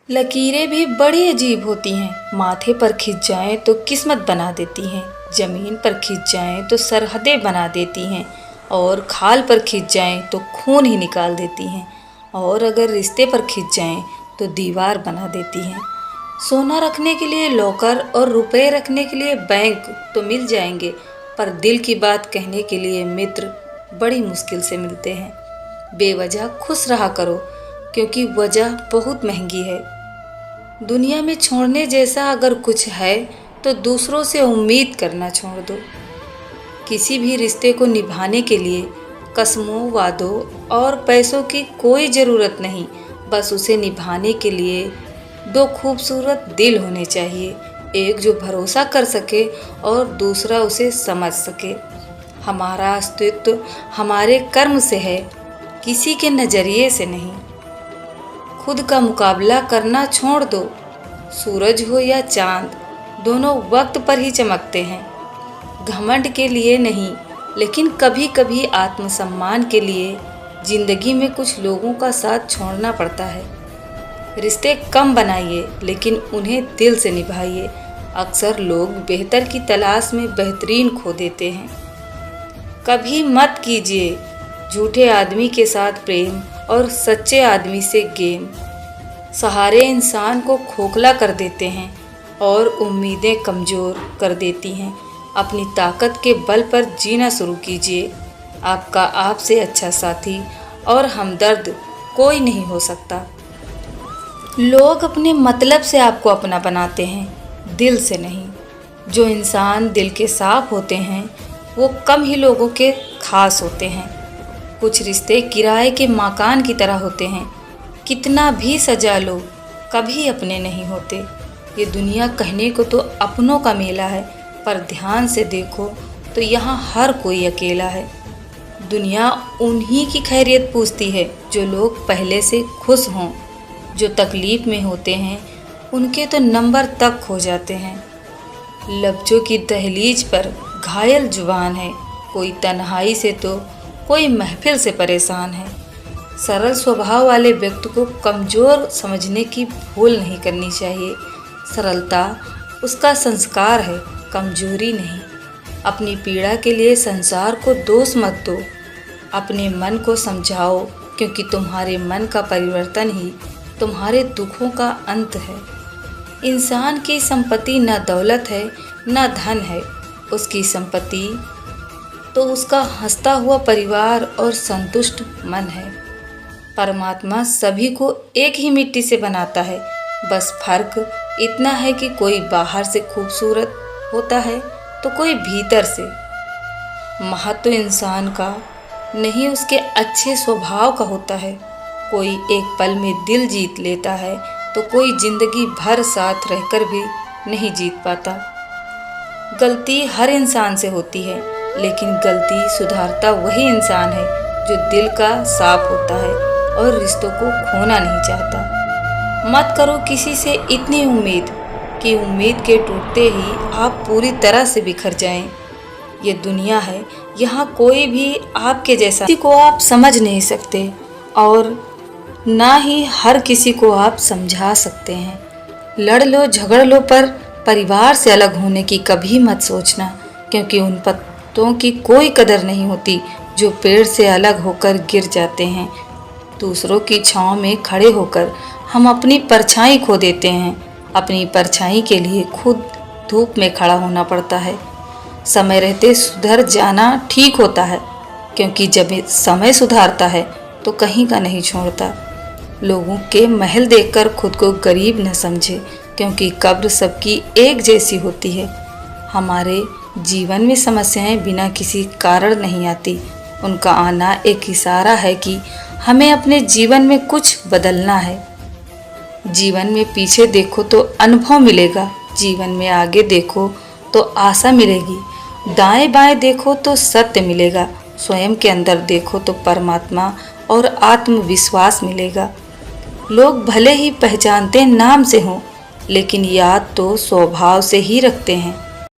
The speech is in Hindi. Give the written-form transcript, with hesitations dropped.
लकीरें भी बड़ी अजीब होती हैं। माथे पर खिंच जाएं तो किस्मत बना देती हैं, जमीन पर खिंच जाएं तो सरहदें बना देती हैं, और खाल पर खिंच जाएं तो खून ही निकाल देती हैं, और अगर रिश्ते पर खिंच जाएं तो दीवार बना देती हैं। सोना रखने के लिए लॉकर और रुपए रखने के लिए बैंक तो मिल जाएंगे, पर दिल की बात कहने के लिए मित्र बड़ी मुश्किल से मिलते हैं। बेवजह खुश रहा करो, क्योंकि वजह बहुत महंगी है। दुनिया में छोड़ने जैसा अगर कुछ है तो दूसरों से उम्मीद करना छोड़ दो। किसी भी रिश्ते को निभाने के लिए कसमों, वादों और पैसों की कोई ज़रूरत नहीं। बस उसे निभाने के लिए दो खूबसूरत दिल होने चाहिए, एक जो भरोसा कर सके और दूसरा उसे समझ सके। हमारा अस्तित्व हमारे कर्म से है, किसी के नज़रिए से नहीं। खुद का मुकाबला करना छोड़ दो। सूरज हो या चांद, दोनों वक्त पर ही चमकते हैं। घमंड के लिए नहीं, लेकिन कभी कभी आत्मसम्मान के लिए जिंदगी में कुछ लोगों का साथ छोड़ना पड़ता है। रिश्ते कम बनाइए, लेकिन उन्हें दिल से निभाइए। अक्सर लोग बेहतर की तलाश में बेहतरीन खो देते हैं। कभी मत कीजिए झूठे आदमी के साथ प्रेम और सच्चे आदमी से गेम। सहारे इंसान को खोखला कर देते हैं और उम्मीदें कमज़ोर कर देती हैं। अपनी ताकत के बल पर जीना शुरू कीजिए। आपका आपसे अच्छा साथी और हमदर्द कोई नहीं हो सकता। लोग अपने मतलब से आपको अपना बनाते हैं, दिल से नहीं। जो इंसान दिल के साफ होते हैं वो कम ही लोगों के खास होते हैं। कुछ रिश्ते किराए के मकान की तरह होते हैं, कितना भी सजा लो कभी अपने नहीं होते। ये दुनिया कहने को तो अपनों का मेला है, पर ध्यान से देखो तो यहाँ हर कोई अकेला है। दुनिया उन्हीं की खैरियत पूछती है जो लोग पहले से खुश हों। जो तकलीफ़ में होते हैं उनके तो नंबर तक खो जाते हैं। लफ्ज़ों की दहलीज पर घायल जुबान है, कोई तन्हाई से तो कोई महफिल से परेशान है। सरल स्वभाव वाले व्यक्ति को कमज़ोर समझने की भूल नहीं करनी चाहिए। सरलता उसका संस्कार है, कमजोरी नहीं। अपनी पीड़ा के लिए संसार को दोष मत दो। अपने मन को समझाओ, क्योंकि तुम्हारे मन का परिवर्तन ही तुम्हारे दुखों का अंत है। इंसान की संपत्ति न दौलत है न धन है, उसकी संपत्ति तो उसका हंसता हुआ परिवार और संतुष्ट मन है। परमात्मा सभी को एक ही मिट्टी से बनाता है, बस फर्क इतना है कि कोई बाहर से खूबसूरत होता है तो कोई भीतर से। महत्व इंसान का नहीं, उसके अच्छे स्वभाव का होता है। कोई एक पल में दिल जीत लेता है तो कोई जिंदगी भर साथ रहकर भी नहीं जीत पाता। गलती हर इंसान से होती है, लेकिन गलती सुधारता वही इंसान है जो दिल का साफ होता है और रिश्तों को खोना नहीं चाहता। मत करो किसी से इतनी उम्मीद कि उम्मीद के टूटते ही आप पूरी तरह से बिखर जाएं। ये दुनिया है, यहाँ कोई भी आपके जैसा किसी को आप समझ नहीं सकते, और ना ही हर किसी को आप समझा सकते हैं। लड़ लो झगड़ लो, पर परिवार से अलग होने की कभी मत सोचना, क्योंकि उन पत्तों की कोई कदर नहीं होती जो पेड़ से अलग होकर गिर जाते हैं। दूसरों की छांव में खड़े होकर हम अपनी परछाई खो देते हैं। अपनी परछाई के लिए खुद धूप में खड़ा होना पड़ता है। समय रहते सुधर जाना ठीक होता है, क्योंकि जब समय सुधारता है तो कहीं का नहीं छोड़ता। लोगों के महल देखकर खुद को गरीब न समझे, क्योंकि कब्र सबकी एक जैसी होती है। हमारे जीवन में समस्याएं बिना किसी कारण नहीं आती, उनका आना एक इशारा है कि हमें अपने जीवन में कुछ बदलना है। जीवन में पीछे देखो तो अनुभव मिलेगा, जीवन में आगे देखो तो आशा मिलेगी, दाएं बाएं देखो तो सत्य मिलेगा, स्वयं के अंदर देखो तो परमात्मा और आत्मविश्वास मिलेगा। लोग भले ही पहचानते नाम से हों, लेकिन याद तो स्वभाव से ही रखते हैं।